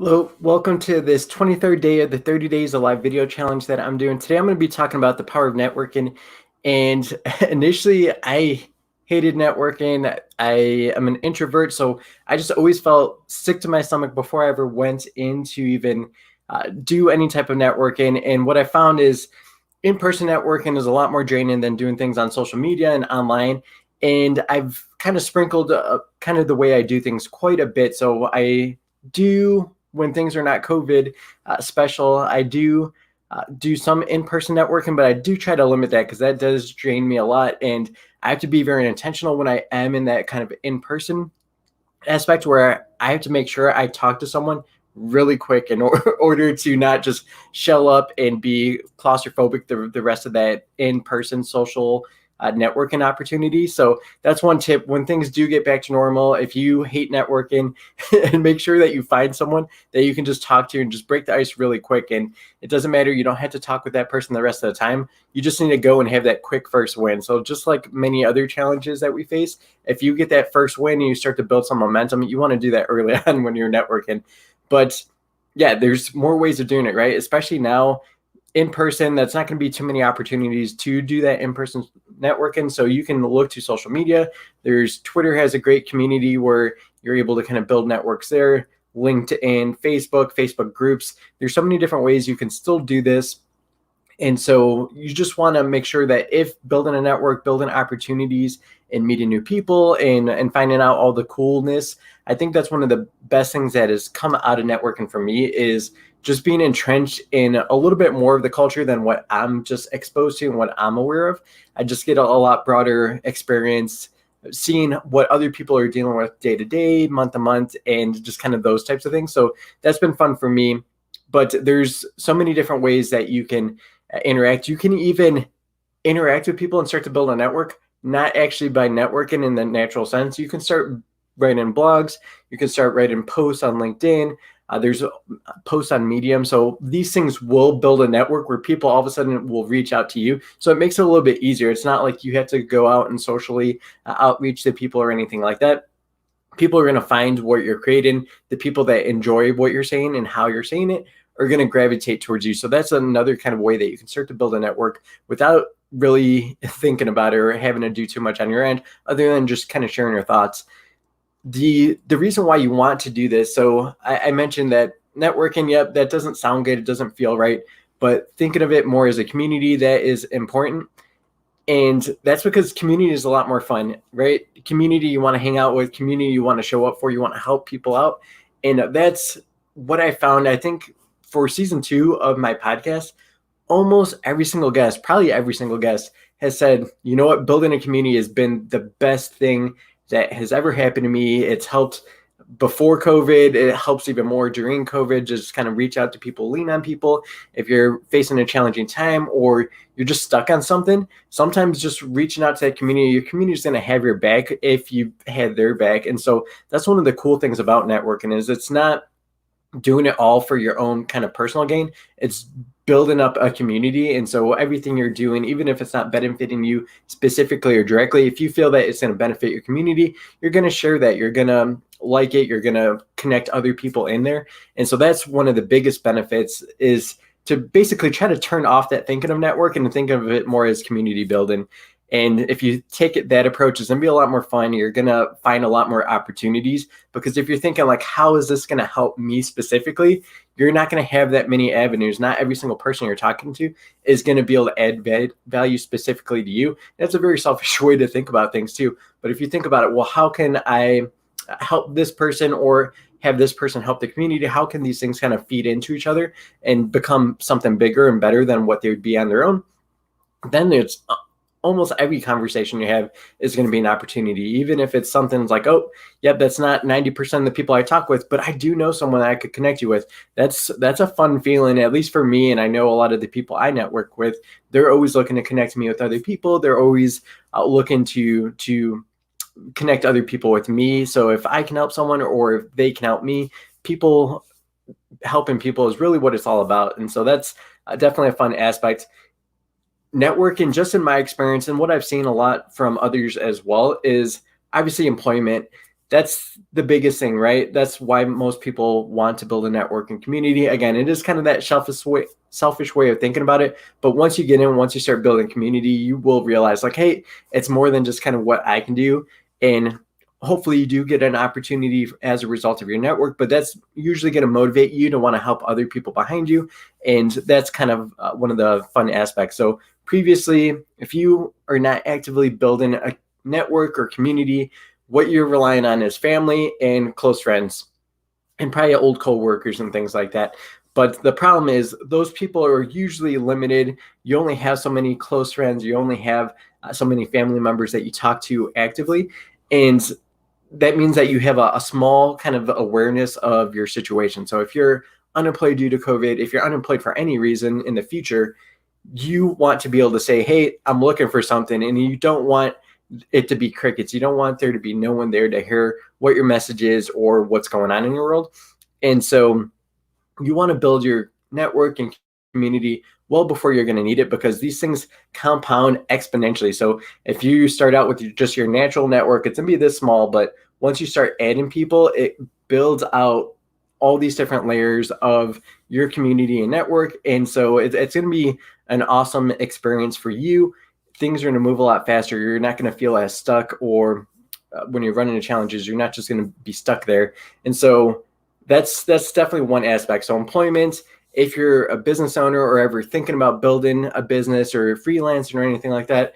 Hello, welcome to this 23rd day of the 30 Days of Live Video Challenge that I'm doing. Today I'm going to be talking about the power of networking. And initially, I hated networking. I am an introvert, so I just always felt sick to my stomach before I ever went in to even do any type of networking. And what I found is in-person networking is a lot more draining than doing things on social media and online. And I've kind of sprinkled kind of the way I do things quite a bit. So I do, when things are not COVID special, I do some in-person networking, but I do try to limit that because that does drain me a lot. And I have to be very intentional when I am in that kind of in-person aspect where I have to make sure I talk to someone really quick in order to not just shell up and be claustrophobic the rest of that in-person social networking opportunity. So that's one tip. When things do get back to normal, if you hate networking, and make sure that you find someone that you can just talk to and just break the ice really quick. And it doesn't matter. You don't have to talk with that person the rest of the time. You just need to go and have that quick first win. So just like many other challenges that we face, if you get that first win and you start to build some momentum, you want to do that early on when you're networking. But yeah, there's more ways of doing it, right? Especially now in person, that's not going to be too many opportunities to do that in-person networking. So you can look to social media. There's Twitter has a great community where you're able to kind of build networks there. LinkedIn, Facebook groups. There's so many different ways you can still do this. And so you just want to make sure that if building a network, building opportunities and meeting new people and finding out all the coolness, I think that's one of the best things that has come out of networking for me is just being entrenched in a little bit more of the culture than what I'm just exposed to and what I'm aware of. I just get a lot broader experience seeing what other people are dealing with day to day, month to month, and just kind of those types of things. So that's been fun for me. But there's so many different ways that you can interact. You can even interact with people and start to build a network, not actually by networking in the natural sense. You can start writing blogs. You can start writing posts on LinkedIn. There's posts on Medium. So these things will build a network where people all of a sudden will reach out to you. So it makes it a little bit easier. It's not like you have to go out and socially outreach to people or anything like that. People are going to find what you're creating. The people that enjoy what you're saying and how you're saying it are going to gravitate towards you. So that's another kind of way that you can start to build a network without really thinking about it or having to do too much on your end, other than just kind of sharing your thoughts. The reason why you want to do this, so I mentioned that networking, yep, that doesn't sound good. It doesn't feel right. But thinking of it more as a community, that is important. And that's because community is a lot more fun, right? Community you want to hang out with, community you want to show up for, you want to help people out. And that's what I found. I think for season 2 of my podcast, almost every single guest, probably every single guest has said, you know what, building a community has been the best thing that has ever happened to me. It's helped before COVID. It helps even more during COVID. Just kind of reach out to people, lean on people. If you're facing a challenging time or you're just stuck on something, sometimes just reaching out to that community, your community is going to have your back if you had their back. And so that's one of the cool things about networking is it's not doing it all for your own kind of personal gain. It's building up a community. And so everything you're doing, even if it's not benefiting you specifically or directly, if you feel that it's going to benefit your community, you're going to share that. You're going to like it. You're going to connect other people in there. And so that's one of the biggest benefits is to basically try to turn off that thinking of network and think of it more as community building. And if you take it that approach, it's going to be a lot more fun. You're going to find a lot more opportunities because if you're thinking like, how is this going to help me specifically? You're not going to have that many avenues. Not every single person you're talking to is going to be able to add value specifically to you. That's a very selfish way to think about things too. But if you think about it, well, how can I help this person or have this person help the community? How can these things kind of feed into each other and become something bigger and better than what they would be on their own? Then it's almost every conversation you have is going to be an opportunity, even if it's something like, oh, yep, that's not 90% of the people I talk with, but I do know someone that I could connect you with. That's a fun feeling, at least for me. And I know a lot of the people I network with, they're always looking to connect me with other people. They're always looking to connect other people with me. So if I can help someone or if they can help me, people helping people is really what it's all about. And so that's definitely a fun aspect. Networking, just in my experience and what I've seen a lot from others as well, is obviously employment. that's the biggest thing, right? That's why most people want to build a networking community. Again, it is kind of that selfish way of thinking about it. But once you get in, once you start building community, you will realize like, hey, it's more than just kind of what I can do. And hopefully you do get an opportunity as a result of your network, but that's usually going to motivate you to want to help other people behind you. And that's kind of one of the fun aspects. So previously, if you are not actively building a network or community, what you're relying on is family and close friends and probably old coworkers and things like that. But the problem is those people are usually limited. You only have so many close friends. You only have so many family members that you talk to actively. And that means that you have a small kind of awareness of your situation. So if you're unemployed due to COVID, if you're unemployed for any reason in the future, you want to be able to say, hey, I'm looking for something. And you don't want it to be crickets. You don't want there to be no one there to hear what your message is or what's going on in your world. And so you want to build your network and community well before you're going to need it, because these things compound exponentially. So if you start out with just your natural network, it's going to be this small, but once you start adding people, it builds out all these different layers of your community and network. And so it's going to be an awesome experience for you. Things are going to move a lot faster. You're not going to feel as stuck, or when you're running into challenges, you're not just going to be stuck there. And so that's definitely one aspect. So employment, if you're a business owner or ever thinking about building a business or freelancing or anything like that,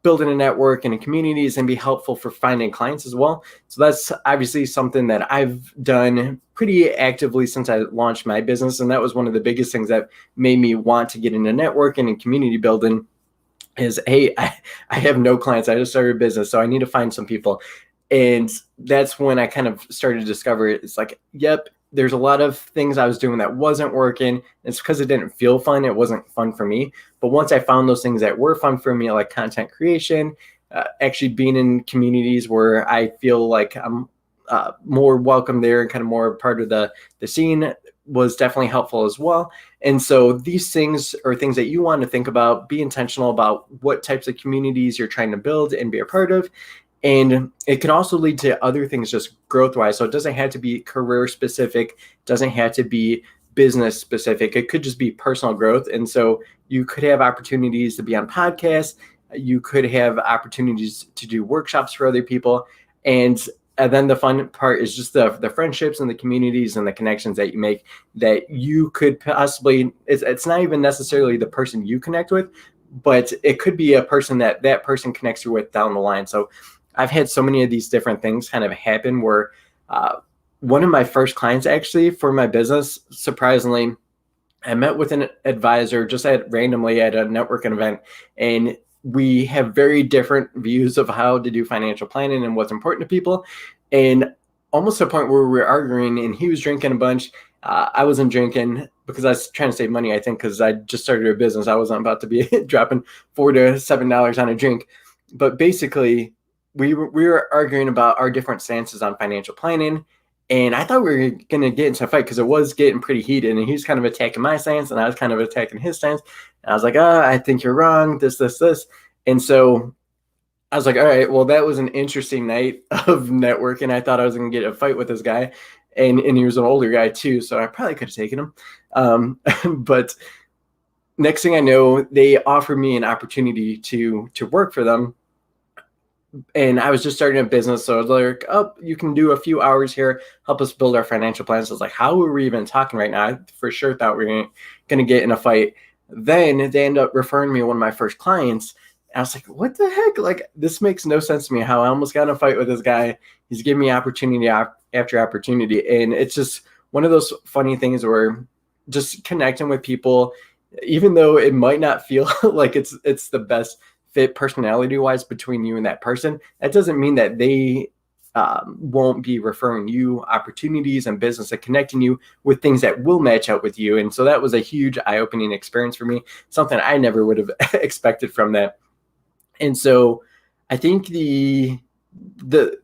building a network and a community is going to be helpful for finding clients as well. So that's obviously something that I've done pretty actively since I launched my business. And that was one of the biggest things that made me want to get into networking and community building is, hey, I have no clients. I just started a business, so I need to find some people. And that's when I kind of started to discover it. It's like, yep, there's a lot of things I was doing that wasn't working. It's because it didn't feel fun. It wasn't fun for me. But once I found those things that were fun for me, like content creation, actually being in communities where I feel like I'm more welcome there and kind of more part of the scene, was definitely helpful as well. And so these things are things that you want to think about, be intentional about what types of communities you're trying to build and be a part of. And it can also lead to other things just growth wise. So it doesn't have to be career specific, doesn't have to be business specific. It could just be personal growth. And so you could have opportunities to be on podcasts. You could have opportunities to do workshops for other people. And then the fun part is just the friendships and the communities and the connections that you make, that you could possibly, it's not even necessarily the person you connect with, but it could be a person that person connects you with down the line. So I've had so many of these different things kind of happen where one of my first clients actually for my business, surprisingly, I met with an advisor just randomly at a networking event, and we have very different views of how to do financial planning and what's important to people. And almost to a point where we were arguing, and he was drinking a bunch. I wasn't drinking because I was trying to save money, I think, because I just started a business. I wasn't about to be dropping $4 to $7 on a drink. But basically, we were arguing about our different stances on financial planning. And I thought we were going to get into a fight because it was getting pretty heated. And he was kind of attacking my stance, and I was kind of attacking his stance. And I was like, I think you're wrong, this. And so I was like, all right, well, that was an interesting night of networking. I thought I was going to get a fight with this guy. And he was an older guy too, so I probably could have taken him. But next thing I know, they offered me an opportunity to work for them. And I was just starting a business. So I was like, oh, you can do a few hours here, help us build our financial plans. So I was like, how are we even talking right now? I for sure thought we were going to get in a fight. Then they end up referring me to one of my first clients. I was like, what the heck? Like, this makes no sense to me, how I almost got in a fight with this guy. He's giving me opportunity after opportunity. And it's just one of those funny things where just connecting with people, even though it might not feel like it's the best fit personality wise between you and that person, that doesn't mean that they won't be referring you opportunities and business and connecting you with things that will match up with you. And so that was a huge eye-opening experience for me, something I never would have expected from that. And so I think the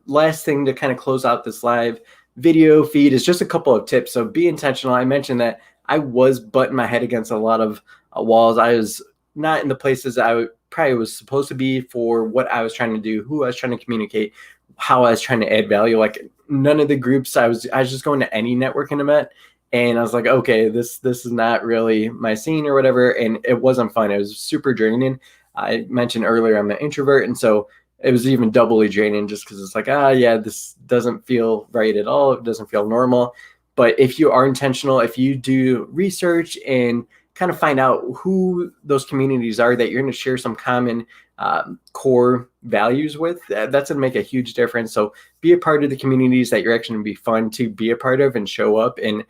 last thing to kind of close out this live video feed is just a couple of tips. So be intentional. I mentioned that I was butting my head against a lot of walls. I was not in the places I probably was supposed to be for what I was trying to do, who I was trying to communicate. how I was trying to add value. Like none of the groups I was just going to any networking event, and I was like, okay, this is not really my scene or whatever, and it wasn't fun. It was super draining. I mentioned earlier I'm an introvert, and so it was even doubly draining just because it's like, yeah, this doesn't feel right at all. It doesn't feel normal. But if you are intentional, if you do research and kind of find out who those communities are that you're going to share some common core values with, that's going to make a huge difference. So be a part of the communities that you're actually going to be fun to be a part of and show up and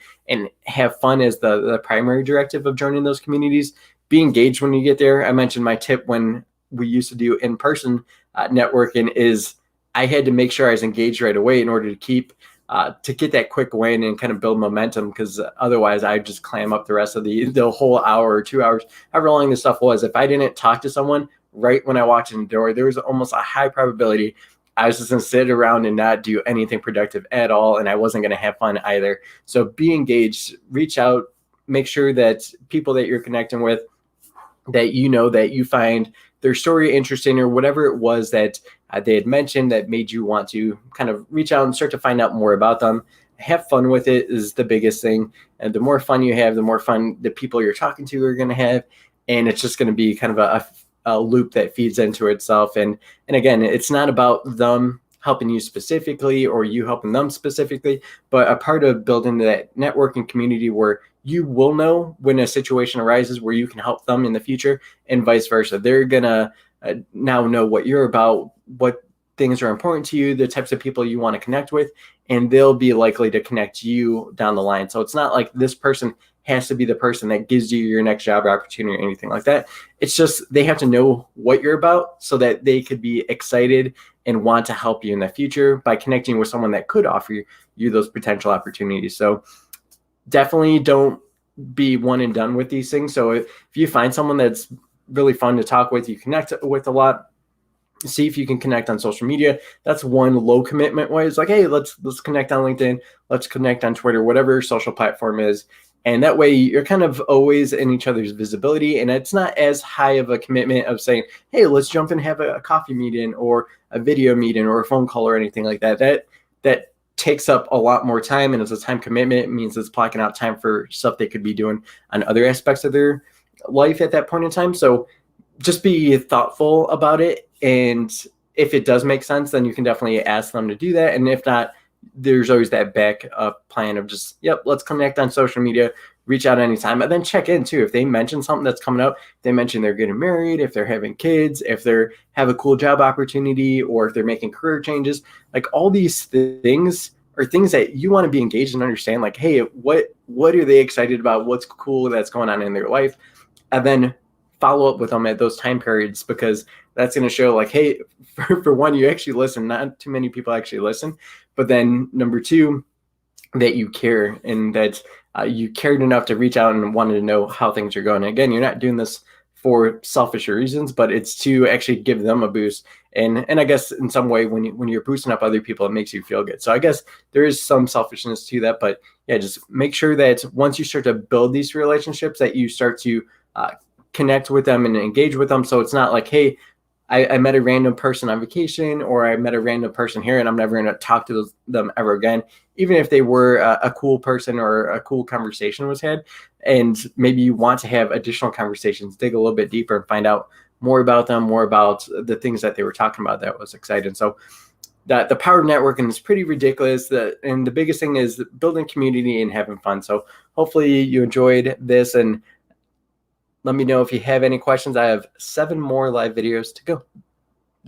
have fun as the primary directive of joining those communities. Be engaged when you get there. I mentioned my tip when we used to do in-person networking is I had to make sure I was engaged right away in order to keep to get that quick win and kind of build momentum, because otherwise I just clam up the rest of the whole hour or 2 hours, however long this stuff was. If I didn't talk to someone right when I walked in the door, there was almost a high probability I was just going to sit around and not do anything productive at all, and I wasn't going to have fun either. So be engaged, reach out, make sure that people that you're connecting with, that that you find their story interesting, or whatever it was that they had mentioned that made you want to kind of reach out and start to find out more about them. Have fun with it is the biggest thing. And the more fun you have, the more fun the people you're talking to are going to have. And it's just going to be kind of a loop that feeds into itself. And again, it's not about them helping you specifically or you helping them specifically, but a part of building that networking community where you will know when a situation arises where you can help them in the future, and vice versa. They're gonna now know what you're about, what things are important to you, the types of people you want to connect with, and they'll be likely to connect you down the line. So it's not like this person has to be the person that gives you your next job opportunity or anything like that. It's just they have to know what you're about so that they could be excited and want to help you in the future by connecting with someone that could offer you those potential opportunities. So definitely don't be one and done with these things. So if you find someone that's really fun to talk with, you connect with a lot, see if you can connect on social media. That's one low commitment way. It's like, hey, let's connect on LinkedIn, let's connect on Twitter, whatever social platform is. And that way you're kind of always in each other's visibility. And it's not as high of a commitment of saying, hey, let's jump and have a coffee meeting or a video meeting or a phone call or anything like that. That takes up a lot more time, and it's a time commitment. It means it's blocking out time for stuff they could be doing on other aspects of their life at that point in time. So just be thoughtful about it. And if it does make sense, then you can definitely ask them to do that. And if not, there's always that backup plan of just, yep, let's connect on social media, reach out anytime, and then check in too. If they mention something that's coming up, if they mention they're getting married, if they're having kids, if they have a cool job opportunity, or if they're making career changes, like all these things are things that you want to be engaged and understand. Like, hey, what are they excited about? What's cool that's going on in their life? And then follow up with them at those time periods, because that's going to show like, hey, for one, you actually listen. Not too many people actually listen. But then number two, that you care, and that you cared enough to reach out and wanted to know how things are going. And again, you're not doing this for selfish reasons, but it's to actually give them a boost. And I guess in some way, when you're boosting up other people, it makes you feel good. So I guess there is some selfishness to that, but yeah, just make sure that once you start to build these relationships, that you start to connect with them and engage with them. So it's not like, hey, I met a random person on vacation, or I met a random person here, and I'm never going to talk to them ever again, even if they were a cool person or a cool conversation was had. And maybe you want to have additional conversations, dig a little bit deeper and find out more about them, more about the things that they were talking about that was exciting. So the power of networking is pretty ridiculous. And the biggest thing is building community and having fun. So hopefully you enjoyed this, and let me know if you have any questions. I have 7 more live videos to go.